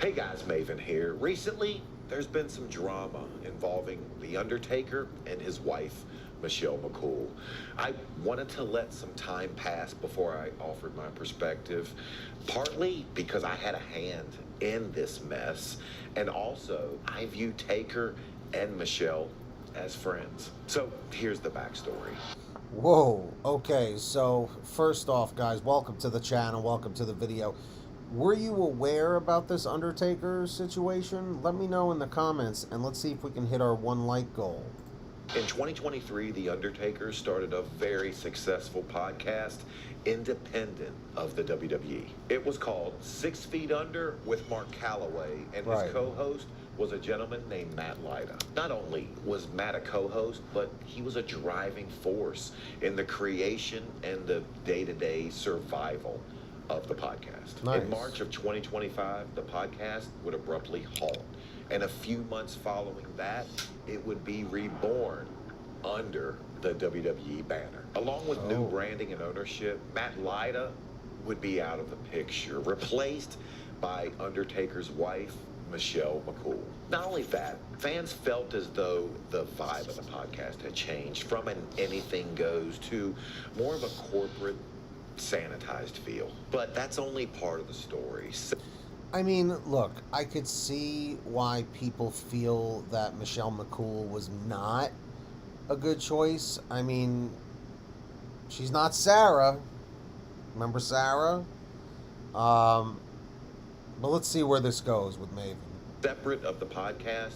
Hey guys, Maven here. Recently, there's been some drama involving The Undertaker and his wife, Michelle McCool. I wanted to let some time pass before I offered my perspective, partly because I had a hand in this mess, and also I view Taker and Michelle as friends. So here's the backstory. Whoa, okay, so first off, guys, welcome to the channel, welcome to the video. Were you aware about this Undertaker situation? Let me know in the comments, and let's see if we can hit our 1 like goal. In 2023, The Undertaker started a very successful podcast independent of the WWE. It was called 6 Feet Under with Mark Callaway, and his co-host was a gentleman named Matt Laida. Not only was Matt a co-host, but he was a driving force in the creation and the day-to-day survival of the podcast. Nice. In March of 2025, the podcast would abruptly halt. And a few months following that, it would be reborn under the WWE banner. Along with new branding and ownership, Matt Laida would be out of the picture, replaced by Undertaker's wife, Michelle McCool. Not only that, fans felt as though the vibe of the podcast had changed from an anything goes to more of a corporate, sanitized feel. But that's only part of the story. I mean, look, I could see why people feel that Michelle McCool was not a good choice. I mean, she's not Sarah. Remember Sarah? But let's see where this goes with Maven. Separate of the podcast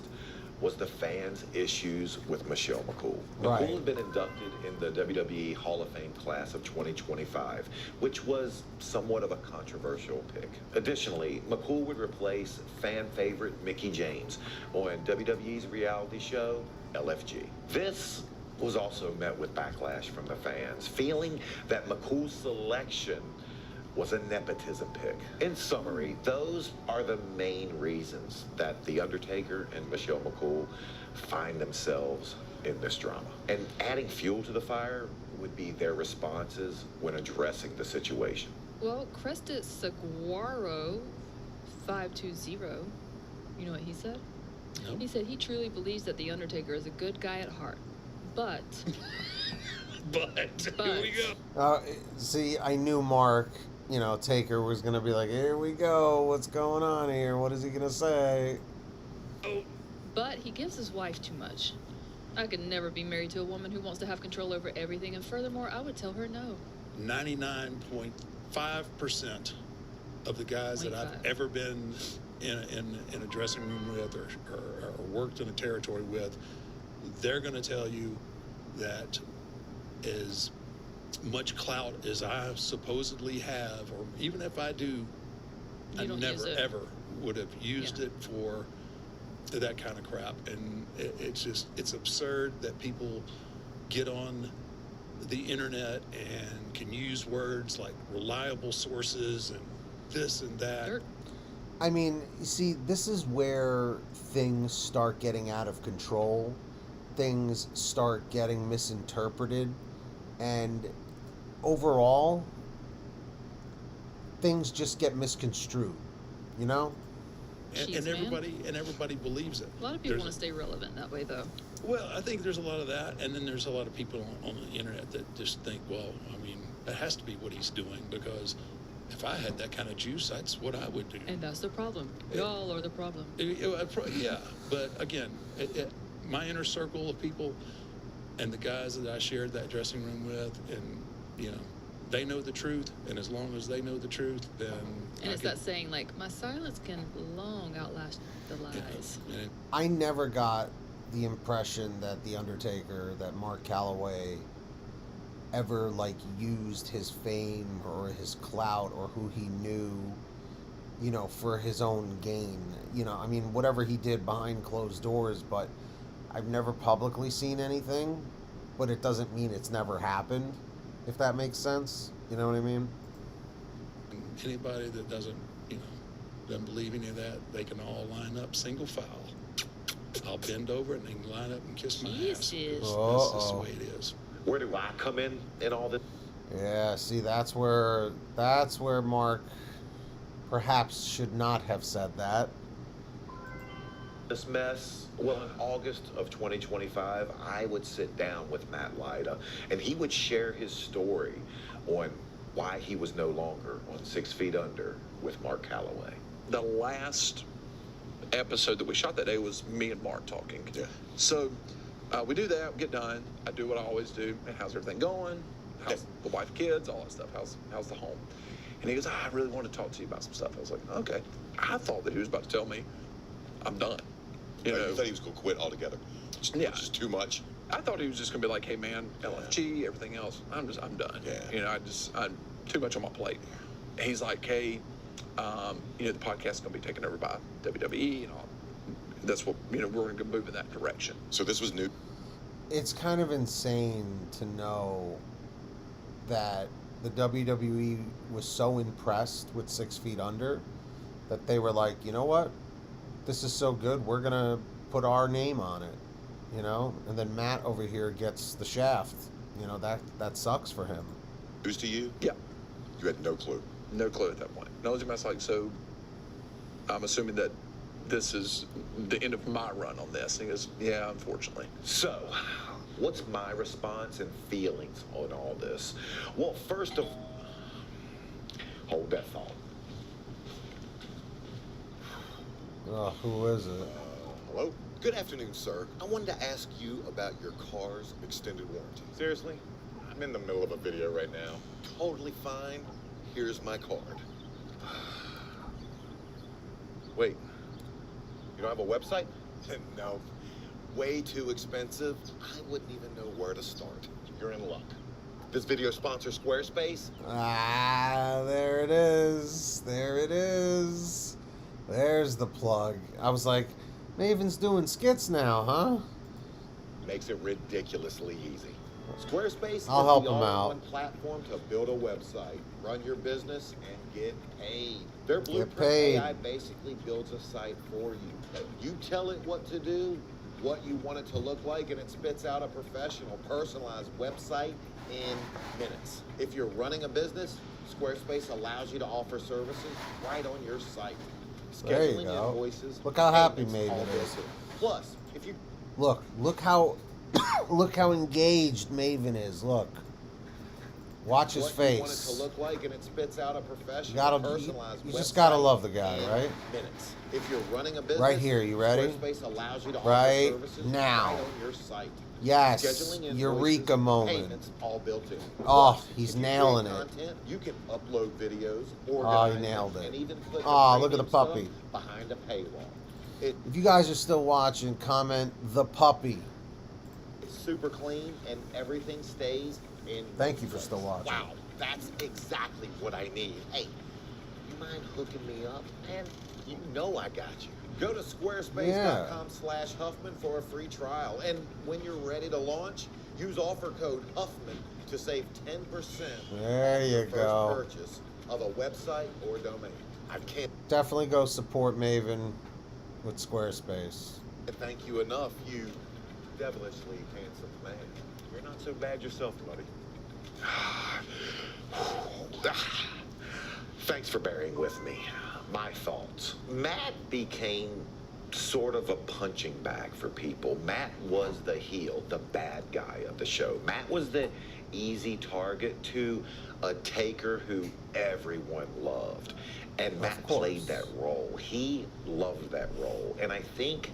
was the fans' issues with Michelle McCool. Right. McCool had been inducted in the WWE Hall of Fame class of 2025, which was somewhat of a controversial pick. Additionally, McCool would replace fan favorite Mickie James on WWE's reality show, LFG. This was also met with backlash from the fans, feeling that McCool's selection was a nepotism pick. In summary, those are the main reasons that The Undertaker and Michelle McCool find themselves in this drama. And adding fuel to the fire would be their responses when addressing the situation. Well, Crested Saguaro 520, you know what he said? No. He said he truly believes that The Undertaker is a good guy at heart. But... But here we go. See, I knew Mark, Taker was going to be like, here we go, what's going on here? What is he going to say? But he gives his wife too much. I could never be married to a woman who wants to have control over everything, and furthermore, I would tell her no. 99.5% of the guys that I've ever been in a dressing room with or worked in a territory with, they're going to tell you that as much clout as I supposedly have, or even if I do, I never ever would have used it for that kind of crap. And it's absurd that people get on the internet and can use words like reliable sources and this and that. I mean, you see, this is where things start getting out of control. Things start getting misinterpreted. And overall, things just get misconstrued, And everybody believes it. A lot of people want to stay relevant that way, though. Well, I think there's a lot of that, and then there's a lot of people on the internet that just think, well, I mean, that has to be what he's doing, because if I had that kind of juice, that's what I would do. And that's the problem. Y'all are the problem. Yeah, but again, my inner circle of people and the guys that I shared that dressing room with, and they know the truth, and as long as they know the truth, then and it's that saying, like, my silence can long outlast the lies. I never got the impression that The Undertaker, that Mark Callaway ever used his fame or his clout or who he knew, for his own gain. I mean, whatever he did behind closed doors, but I've never publicly seen anything, but it doesn't mean it's never happened, if that makes sense. You know what I mean? Anybody that doesn't believe any of that, they can all line up single file. I'll bend over and they can line up and kiss my ass. That's just the way it is. Where do I come in all this? Yeah, see, that's where Mark perhaps should not have said that. This mess, well, in August of 2025, I would sit down with Matt Laida, and he would share his story on why he was no longer on 6 Feet Under with Mark Callaway. The last episode that we shot that day was me and Mark talking. Yeah. So we do that, we get done. I do what I always do. And how's everything going? How's the wife, kids, all that stuff? How's the home? And he goes, I really want to talk to you about some stuff. I was like, okay. I thought that he was about to tell me, I'm done. You know, You thought he was going to quit altogether? Yeah. Just too much? I thought he was just going to be like, hey, man, LFG, everything else, I'm done. Yeah. You know, I'm too much on my plate. And he's like, hey, you know, the podcast is going to be taken over by WWE and all. That's what, you know, we're going to move in that direction. So this was new? It's kind of insane to know that the WWE was so impressed with 6 Feet Under that they were like, you know what? This is so good, we're going to put our name on it, you know? And then Matt over here gets the shaft. You know, that sucks for him. News to you? Yeah. You had no clue? No clue at that point. And I was like, so I'm assuming that this is the end of my run on this. And he goes, yeah, unfortunately. So, what's my response and feelings on all this? Well, first of... Hold that thought. Who is it? Hello? Good afternoon, sir. I wanted to ask you about your car's extended warranty. Seriously? I'm in the middle of a video right now. Totally fine. Here's my card. Wait. You don't have a website? No. Way too expensive. I wouldn't even know where to start. You're in luck. This video sponsors Squarespace. There it is. There it is. There's the plug. I was like, Maven's doing skits now, huh? Makes it ridiculously easy. Squarespace I'll is help the him out. all-in-one platform to build a website, run your business, and get paid. Their Get Blueprint paid. AI basically builds a site for you. You tell it what to do, what you want it to look like, and it spits out a professional, personalized website in minutes. If you're running a business, Squarespace allows you to offer services right on your site. There you Scheduling go. invoices. Look how happy payments, all Maven built is. in. Plus, if you Look how look how engaged Maven is. Look. Watch his what face. you want it to look like, and it spits out a professional, Gotta- personalized you website just gotta love the guy, in right? minutes. If you're running a business, Right here, you ready? Squarespace allows you to Right offer services now. right on your site. Yes. Scheduling invoices, Eureka moment. payments, all built in. Oh, Plus, he's if you nailing create it. Content, you can upload videos, Oh, organize he nailed them, it. and even put Oh, the look at the premium stuff puppy. behind a paywall. It's If you guys are still watching, comment the puppy. super clean, and everything stays in. Thank you for still watching. Wow, that's exactly what I need. Hey, you mind hooking me up? Man, you know I got you. Go to squarespace.com/Huffman for a free trial. And when you're ready to launch, use offer code Huffman to save 10% There on you your go. first purchase of a website or domain. I can't Definitely go support Maven with Squarespace. thank you enough, you devilishly handsome man. You're not so bad yourself, buddy. Thanks for bearing with me. My fault. Matt became sort of a punching bag for people. Matt was the heel, the bad guy of the show. Matt was the easy target to a Taker who everyone loved. And Matt course. played that role. He loved that role. And I think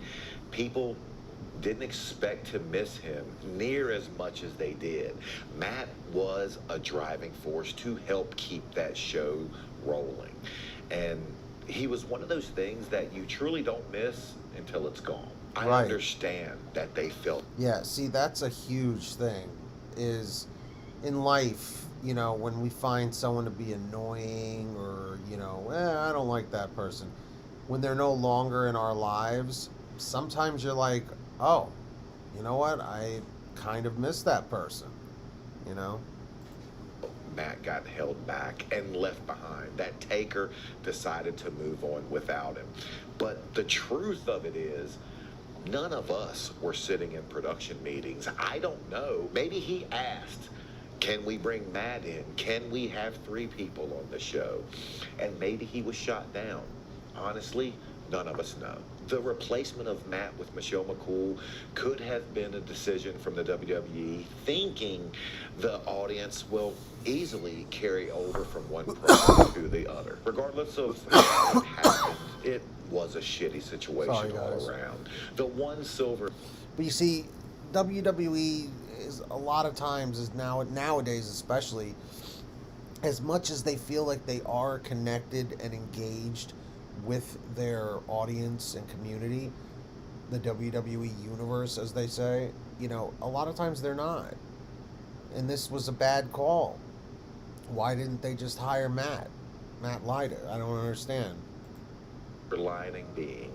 people didn't expect to miss him near as much as they did. Matt was a driving force to help keep that show rolling. And he was one of those things that you truly don't miss until it's gone. I Right. understand that they felt Yeah, see, that's a huge thing. Is in life, you know, when we find someone to be annoying or, you know, I don't like that person. When they're no longer in our lives, sometimes you're like, oh, you know what? I kind of miss that person, you know? Matt got held back and left behind. That Taker decided to move on without him. But the truth of it is, none of us were sitting in production meetings. I don't know. Maybe he asked, Can we bring Matt in? Can we have 3 people on the show? And maybe he was shot down. Honestly, none of us know. The replacement of Matt with Michelle McCool could have been a decision from the WWE, thinking the audience will easily carry over from one person to the other. Regardless of how it happened, it was a shitty situation Sorry, guys. all around. The one silver... But you see, WWE is a lot of times, is nowadays especially, as much as they feel like they are connected and engaged with their audience and community, the WWE universe, as they say, you know, a lot of times they're not. And this was a bad call. Why didn't they just hire Matt Laida? I don't understand. Lining being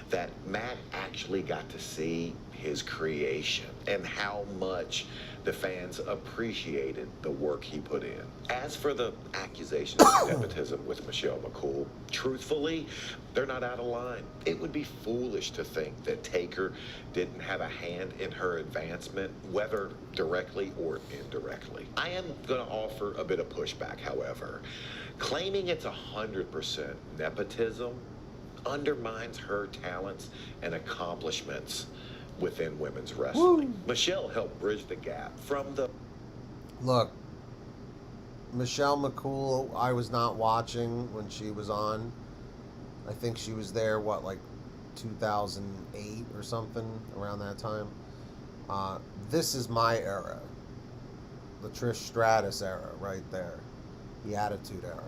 that Matt actually got to see his creation and how much the fans appreciated the work he put in. As for the accusations of nepotism with Michelle McCool, truthfully, they're not out of line. It would be foolish to think that Taker didn't have a hand in her advancement, whether directly or indirectly. I am going to offer a bit of pushback, however. Claiming it's 100% nepotism undermines her talents and accomplishments within women's wrestling. Woo. Michelle helped bridge the gap from the... Look, Michelle McCool, I was not watching when she was on. I think she was there, like 2008 or something, around that time. This is my era. The Trish Stratus era, right there. The Attitude Era.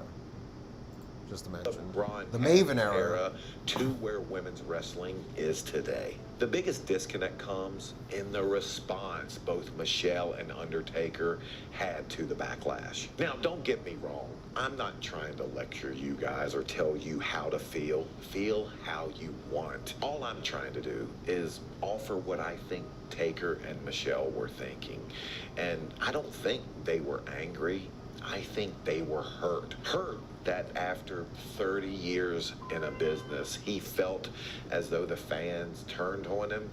Just to mention. The Maven era to where women's wrestling is today. The biggest disconnect comes in the response both Michelle and Undertaker had to the backlash. Now, don't get me wrong. I'm not trying to lecture you guys or tell you how to feel. Feel how you want. All I'm trying to do is offer what I think Taker and Michelle were thinking. And I don't think they were angry. I think they were hurt. Hurt that after 30 years in a business, he felt as though the fans turned on him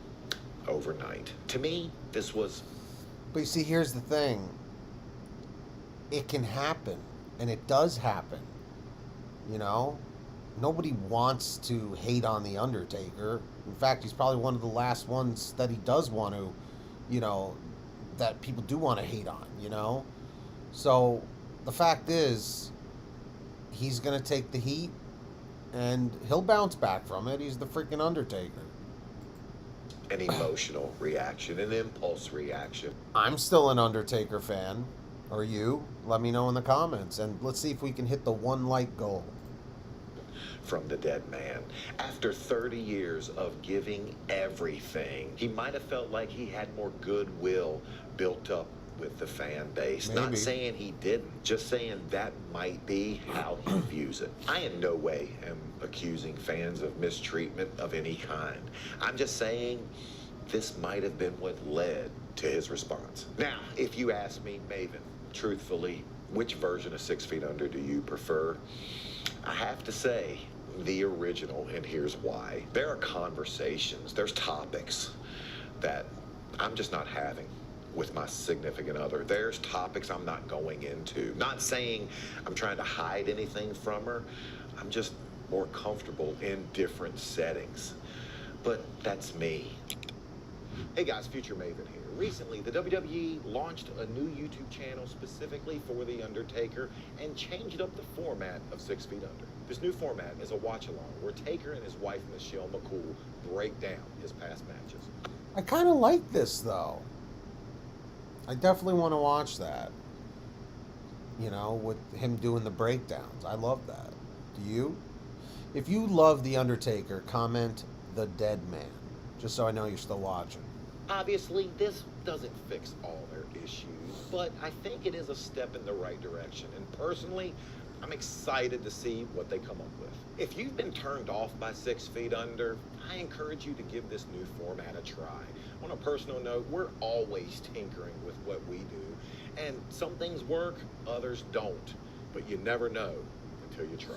overnight. To me, this was... But you see, here's the thing. It can happen, and it does happen. You know? Nobody wants to hate on The Undertaker. In fact, he's probably one of the last ones that he does want to, you know, that people do want to hate on, you know? So, the fact is, he's going to take the heat, and he'll bounce back from it. He's the freaking Undertaker. An emotional reaction, an impulse reaction. I'm still an Undertaker fan. Are you? Let me know in the comments, and let's see if we can hit the 1 like goal. From the dead man. After 30 years of giving everything, he might have felt like he had more goodwill built up with the fan base. Maybe. Not saying he didn't, just saying that might be how he views it. I in no way am accusing fans of mistreatment of any kind. I'm just saying this might have been what led to his response. Now, if you ask me, Maven, truthfully, which version of 6 Feet Under do you prefer? I have to say the original, and here's why. There are conversations, there's topics that I'm just not having with my significant other. There's topics I'm not going into. Not saying I'm trying to hide anything from her. I'm just more comfortable in different settings. But that's me. Hey guys, Future Maven here. Recently, the WWE launched a new YouTube channel specifically for The Undertaker and changed up the format of 6 Feet Under. This new format is a watch-along where Taker and his wife, Michelle McCool, break down his past matches. I kind of like this, though. I definitely want to watch that. You know, with him doing the breakdowns. I love that. Do you? If you love The Undertaker, comment The Dead Man. Just so I know you're still watching. Obviously, this doesn't fix all their issues, but I think it is a step in the right direction. And personally, I'm excited to see what they come up with. If you've been turned off by 6 Feet Under, I encourage you to give this new format a try. On a personal note, we're always tinkering with what we do, and some things work, others don't. But you never know until you try.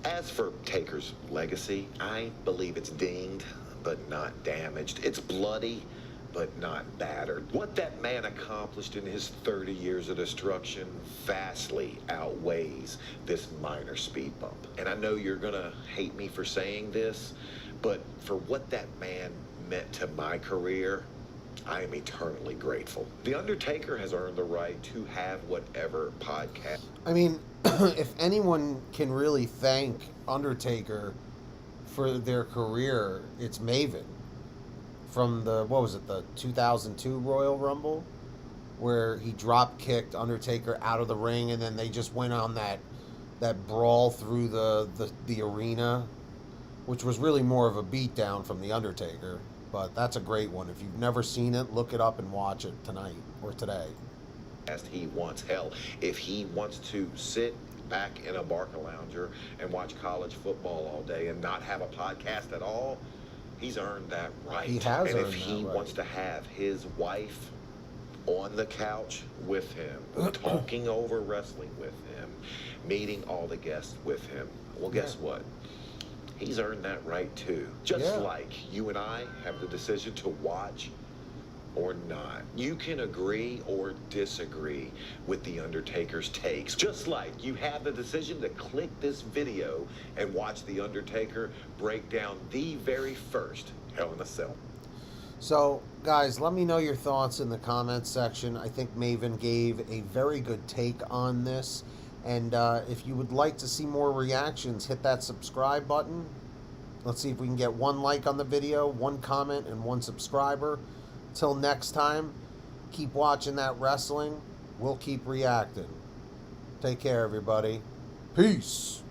As for Taker's legacy, I believe it's dinged, but not damaged. It's bloody, but not battered. What that man accomplished in his 30 years of destruction vastly outweighs this minor speed bump. And I know you're gonna hate me for saying this, but for what that man meant to my career, I am eternally grateful. The Undertaker has earned the right to have whatever podcast. I mean, if anyone can really thank Undertaker for their career, it's Maven. From the, what was it, the 2002 Royal Rumble, where he drop kicked Undertaker out of the ring, and then they just went on that brawl through the arena, which was really more of a beatdown from the Undertaker. But that's a great one. If you've never seen it, look it up and watch it tonight or today. He wants. Hell, if he wants to sit back in a Barca lounger and watch college football all day and not have a podcast at all, he's earned that right. He has and earned if he that wants right. to have his wife on the couch with him, talking over wrestling with him, meeting all the guests with him, well, guess what? He's earned that right too. Just like you and I have the decision to watch or not. You can agree or disagree with The Undertaker's takes. Just like you have the decision to click this video and watch The Undertaker break down the very first Hell in a Cell. So, guys, let me know your thoughts in the comments section. I think Maven gave a very good take on this. And if you would like to see more reactions, hit that subscribe button. Let's see if we can get 1 like on the video, 1 comment, and 1 subscriber. Till next time, keep watching that wrestling. We'll keep reacting. Take care, everybody. Peace.